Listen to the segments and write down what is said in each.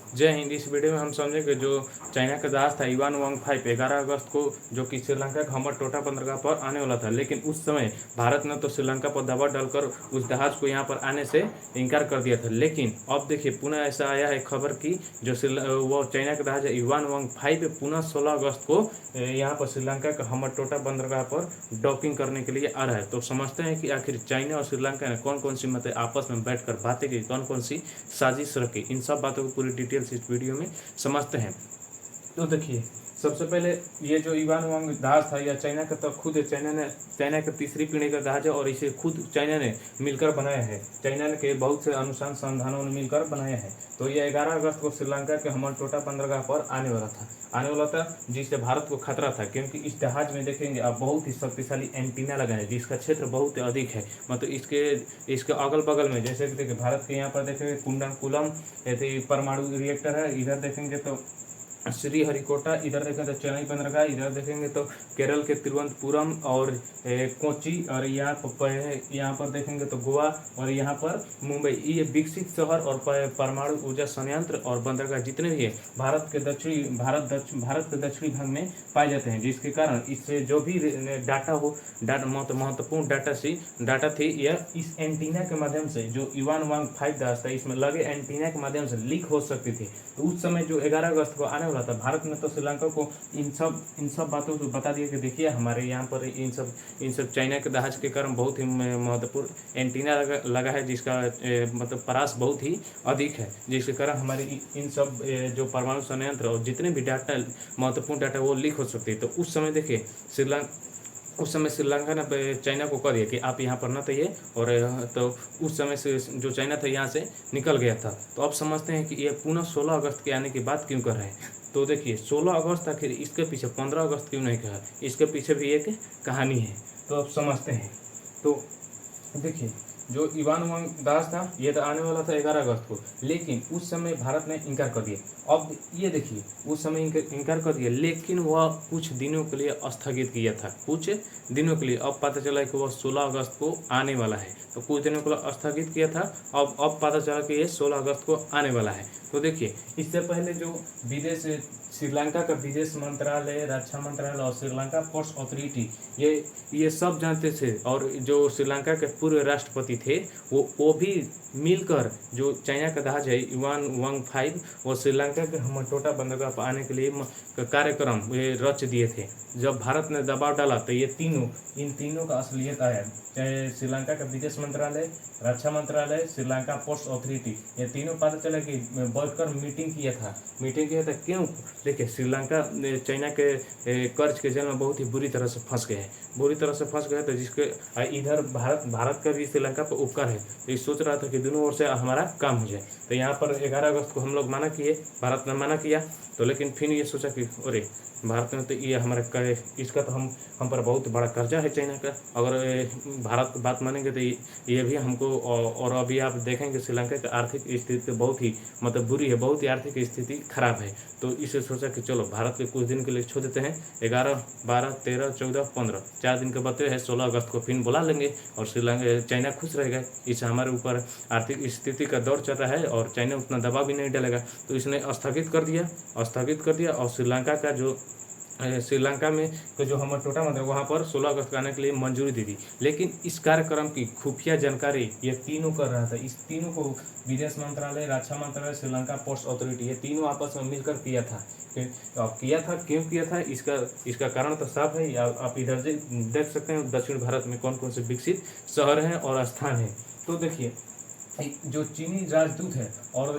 जय हिंद। इस वीडियो में हम समझेंगे जो चाइना का जहाज था इवान वांग 5 11 अगस्त को जो कि श्रीलंका का हमर टोटा बंदरगाह पर आने वाला था, लेकिन उस समय भारत ने तो श्रीलंका पर दबाव डालकर उस जहाज को यहाँ पर आने से इनकार कर दिया था। लेकिन अब देखिए पुनः ऐसा आया है खबर की जो वो चाइना का जहाज इवान वांग 5 पुनः 16 अगस्त को यहाँ पर श्रीलंका का हमर टोटा बंदरगाह पर डॉकिंग करने के लिए आ रहा है। तो समझते हैं कि आखिर चाइना और श्रीलंका ने कौन कौन सी मतलब आपस में बैठकर बातें की, कौन कौन सी साजिश रखी, इन सब बातों को पूरी डिटेल्स इस वीडियो में समझते हैं। तो देखिए सबसे पहले ये जो इवान वांग जहाज था या चाइना का, तो खुद चाइना का तीसरी पीढ़ी का जहाज है और इसे खुद चाइना ने मिलकर बनाया है। चाइना के बहुत से अनुसंधानों ने मिलकर बनाया है। तो ये 11 अगस्त को श्रीलंका के हमर टोटा बंदरगाह पर आने वाला था जिससे भारत को खतरा था, क्योंकि इस जहाज में देखेंगे आप बहुत ही शक्तिशाली एंटीना लगा है जिसका क्षेत्र बहुत ही अधिक है। मतलब इसके अगल बगल में जैसे कि देखिए भारत के यहाँ पर देखेंगे कुंडनकुलम परमाणु रिएक्टर है, इधर देखेंगे तो श्रीहरिकोटा, इधर देखें तो चेन्नई बंदरगाह, इधर देखेंगे तो केरल के तिरुवनंतपुरम और कोची, और यहाँ पर देखेंगे तो गोवा, और यहाँ पर मुंबई। ये विकसित शहर और परमाणु ऊर्जा संयंत्र और बंदरगाह जितने भी है भारत के दक्षिणी भाग में पाए जाते हैं, जिसके कारण इससे जो भी डाटा हो महत्वपूर्ण डाटा थी यह इस एंटीना के माध्यम से जो इवान वांग 5 दास था इसमें लगे एंटीना के माध्यम से लीक हो सकती थी। तो उस समय जो 11 अगस्त को आने वाला था भारत ने तो श्रीलंका को इन सब बातों को बता दिया कि देखिए हमारे यहाँ पर इन सब चाइना के जहाज के कारण बहुत ही महत्वपूर्ण एंटीना लगा है जिसका मतलब परास बहुत ही अधिक है, जिसके कारण हमारे इन सब जो परमाणु संयंत्र और जितने भी डाटा महत्वपूर्ण डाटा वो लीक हो सकती है। तो उस समय देखिए श्रीलंका ने चाइना को कह दिया कि आप यहाँ पर न आइए, और तो उस समय से जो चाइना था यहाँ से निकल गया था। तो अब समझते हैं कि ये पुनः 16 अगस्त के आने की बात क्यों कर रहे हैं। तो देखिए 16 अगस्त आखिर इसके पीछे 15 अगस्त क्यों नहीं कहा, इसके पीछे भी एक कहानी है। तो अब समझते हैं। तो देखिए जो इवान वांग दास था ये तो आने वाला था 11 अगस्त को, लेकिन उस समय भारत ने इनकार कर दिया। अब ये देखिए उस समय इनकार कर दिया, लेकिन वह कुछ दिनों के लिए स्थगित किया था, कुछ दिनों के लिए। अब पता चला कि वह 16 अगस्त को आने वाला है, तो कुछ दिनों के लिए स्थगित किया था। अब पता चला कि ये 16 अगस्त को आने वाला है। तो देखिए इससे पहले जो श्रीलंका का विदेश मंत्रालय, रक्षा मंत्रालय और श्रीलंका पोर्ट्स अथॉरिटी ये सब जानते थे, और जो श्रीलंका के पूर्व राष्ट्रपति थे वो भी मिलकर जो चाइना का जहाज है इवान वांग 5 और श्रीलंका के हमर टोटा बंदरगाह पर आने के लिए कार्यक्रम ये रच दिए थे। जब भारत ने दबाव डाला तो इन तीनों का असलियत आया, चाहे श्रीलंका का विदेश मंत्रालय, रक्षा मंत्रालय, श्रीलंका पोर्ट्स अथॉरिटी, ये तीनों पता चला कि बैठकर मीटिंग किया था। क्यों? देखिए श्रीलंका चाइना के कर्ज के जाल में बहुत ही बुरी तरह से फंस गए तो जिसके इधर भारत का भी श्रीलंका पर उपकार है। तो ये सोच रहा था कि दोनों ओर से हमारा काम हो जाए। तो यहाँ पर 11 अगस्त को हम लोग माना किए, भारत ने माना किया, तो लेकिन फिर ये सोचा कि अरे भारत ने तो ये हमारे इसका तो हम पर बहुत बड़ा कर्जा है चाइना का, अगर भारत बात मानेंगे तो ये भी हमको, और अभी आप देखेंगे श्रीलंका की आर्थिक स्थिति बहुत ही मतलब बुरी है, बहुत ही आर्थिक स्थिति खराब है। तो इसे सोचा कि चलो भारत के कुछ दिन के लिए छोड़ देते हैं, 11, 12, 13, 14, 15 4 दिन के बचे हैं, 16 अगस्त को फिर बुला लेंगे और श्रीलंका चाइना खुश रहेगा। इससे हमारे ऊपर आर्थिक स्थिति का दौर चल रहा है और चाइना उतना दबाव भी नहीं डालेगा। तो इसने स्थगित कर दिया और श्रीलंका में तो जो हमर टोटा मतलब वहाँ पर 16 अगस्त आने के लिए मंजूरी दे दी। लेकिन इस कार्यक्रम की खुफिया जानकारी ये तीनों कर रहा था, इस तीनों को विदेश मंत्रालय, रक्षा मंत्रालय, श्रीलंका पोर्ट्स अथॉरिटी ये तीनों आपस में मिलकर किया था। तो अब क्यों किया था इसका कारण तो साफ है। आप इधर से देख सकते हैं दक्षिण भारत में कौन कौन से विकसित शहर हैं और स्थान हैं। तो देखिए जो चीनी राजदूत है और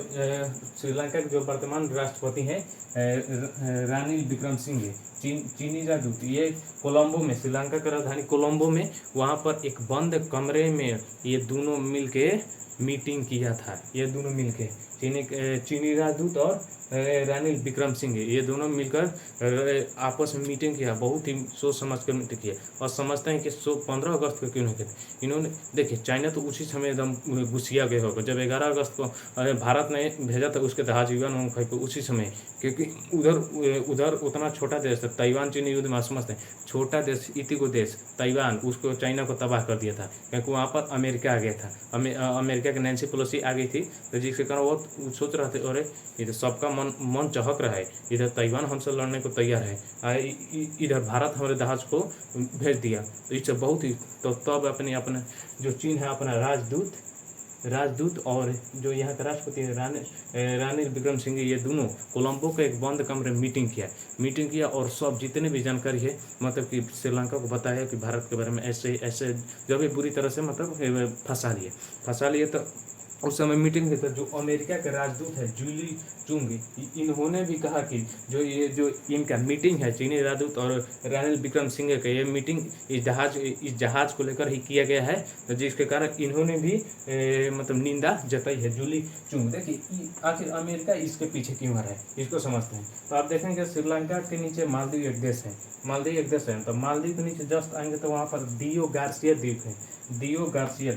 श्रीलंका के जो वर्तमान राष्ट्रपति हैं रानिल विक्रमसिंघे, चीनी राजदूत, ये कोलंबो में, श्रीलंका की राजधानी कोलंबो में, वहाँ पर एक बंद कमरे में ये दोनों मिलके मीटिंग किया था। ये दोनों मिलके चीनी राजदूत और रानिल विक्रमसिंघे ये दोनों मिलकर आपस में मीटिंग किया, बहुत ही सोच समझ कर मीटिंग किया। और समझते हैं कि 15 अगस्त को क्यों नहीं किया इन्होंने। देखिए चाइना तो उसी समय एकदम घुसिया गया होगा जब 11 अगस्त को भारत ने भेजा था उसके जहाज इवान वांग 5 को उसी समय, क्योंकि उधर उतना छोटा देश था ताइवान। चीनी युद्ध में समझते हैं छोटा देश इतिगो देश ताइवान, उसको चाइना को तबाह कर दिया था, क्योंकि वहाँ पर अमेरिका आ गया था। अमेरिका अमेरिका की नैन्सी पेलोसी आ गई थी, तो जिसके कारण वो सोच रहे थे, अरे इधर सबका मन मन चहक रहा है, इधर ताइवान हमसे लड़ने को तैयार है, इधर भारत हमारे जहाज को भेज दिया, तो इससे बहुत ही, तो तब अपने अपने जो चीन है अपना राजदूत और जो यहाँ का राष्ट्रपति है रानिल विक्रम सिंघे, ये दोनों कोलंबो के एक बंद कमरे में मीटिंग किया और सब जितने भी जानकारी है मतलब कि श्रीलंका को बताया कि भारत के बारे में ऐसे ऐसे जब ये बुरी तरह से मतलब फंसा लिए। तो उस समय मीटिंग में था जो अमेरिका के राजदूत है जूली चुंग, इन्होंने भी कहा कि जो इनका मीटिंग है चीनी राजदूत और रानिल विक्रम सिंघे का, ये मीटिंग इस जहाज को लेकर ही किया गया है, तो जिसके कारण इन्होंने भी मतलब निंदा जताई है जूली चुंग। देखिए आखिर अमेरिका इसके पीछे क्यों आ रहा है, इसको समझते हैं। तो आप देखेंगे श्रीलंका के नीचे मालदीव एक देश है, तो मालदीव के नीचे जस्ट आएंगे तो वहाँ पर दियो गार्सिया द्वीप है, दियो गार्सिया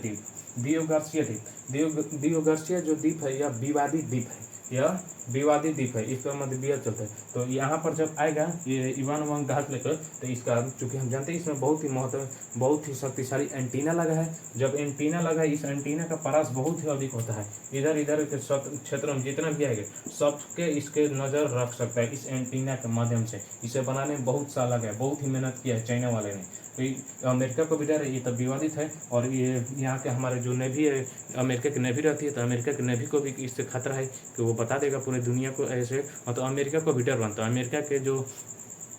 जो द्वीप है यह विवादित द्वीप है, इस पर मध्य विवाद चलता है। तो यहाँ पर जब आएगा ये इवान वांग जहाज लेकर, तो इसका चूंकि हम जानते हैं इसमें बहुत ही शक्तिशाली एंटीना लगा है। जब एंटीना लगा, इस एंटीना का परास बहुत ही अधिक होता है, इधर के क्षेत्रों में जितना भी आएगा सबके इसके नज़र रख सकता है इस एंटीना के माध्यम से। इसे बनाने में बहुत साल लगा है, बहुत ही मेहनत किया है चाइना वाले ने। तो अमेरिका को भी डर है, ये तब विवादित है, और ये यहाँ के हमारे जो नेवी है, अमेरिका की नेवी रहती है, तो अमेरिका की नेवी को भी इससे खतरा है कि वो बता देगा पूरी दुनिया को ऐसे, और तो अमेरिका को भी डर बनता है। अमेरिका के जो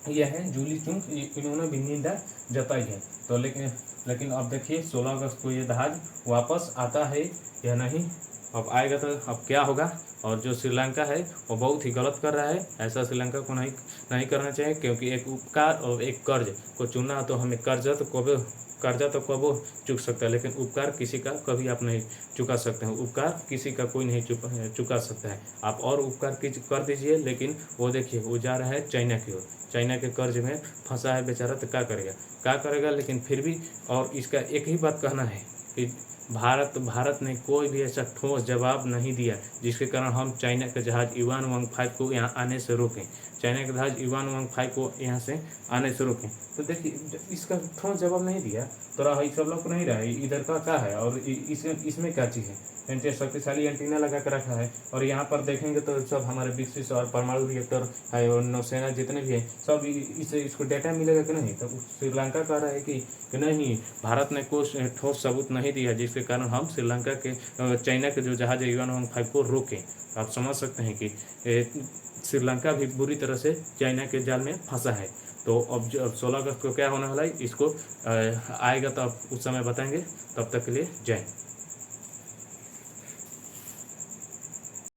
ये है जूली चुंग, इन्होंने भी निंदा जताई है। तो लेकिन अब देखिए 16 अगस्त को ये जहाज वापस आता है या नहीं, अब आएगा तो अब क्या होगा। और जो श्रीलंका है वो बहुत ही गलत कर रहा है, ऐसा श्रीलंका को नहीं करना चाहिए, क्योंकि एक उपकार और एक कर्ज को चुनना, तो हमें कर्जा तो कबो चुक सकता है, लेकिन उपकार किसी का कभी आप नहीं चुका सकते हैं। उपकार किसी का कोई नहीं चुका सकता है। आप और उपकार कर दीजिए, लेकिन वो देखिए वो जा रहा है चाइना की ओर, चाइना के कर्ज में फंसा है बेचारा, तो क्या करेगा। लेकिन फिर भी, और इसका एक ही बात कहना है कि भारत ने कोई भी ऐसा ठोस जवाब नहीं दिया जिसके कारण हम चाइना के जहाज इवान वांग 5 को यहाँ आने से रोकें, चाइना के जहाज इवान वांग 5 को यहाँ से आने से रोकें। तो देखिए इसका ठोस जवाब नहीं दिया तो रहा सब लोग को नहीं रहा इधर का क्या है, और इसमें क्या चीज़ है। शक्तिशाली एंटीना लगा कर रखा है, और यहाँ पर देखेंगे तो सब हमारे विकसित और परमाणु रिएक्टर है और नौसेना जितने भी है सब इसको डाटा मिलेगा कि नहीं। तो श्रीलंका कह रहा है कि नहीं, भारत ने कोई ठोस सबूत नहीं दिया जिसके कारण हम श्रीलंका के चाइना के जो जहाज इवान वांग 5 को रोकें। आप समझ सकते हैं कि श्रीलंका भी बुरी तरह से चाइना के जाल में फंसा है। तो अब 16 अगस्त को क्या होने वाला है इसको आएगा तो आप उस समय बताएंगे। तब तक के लिए जय हिंद।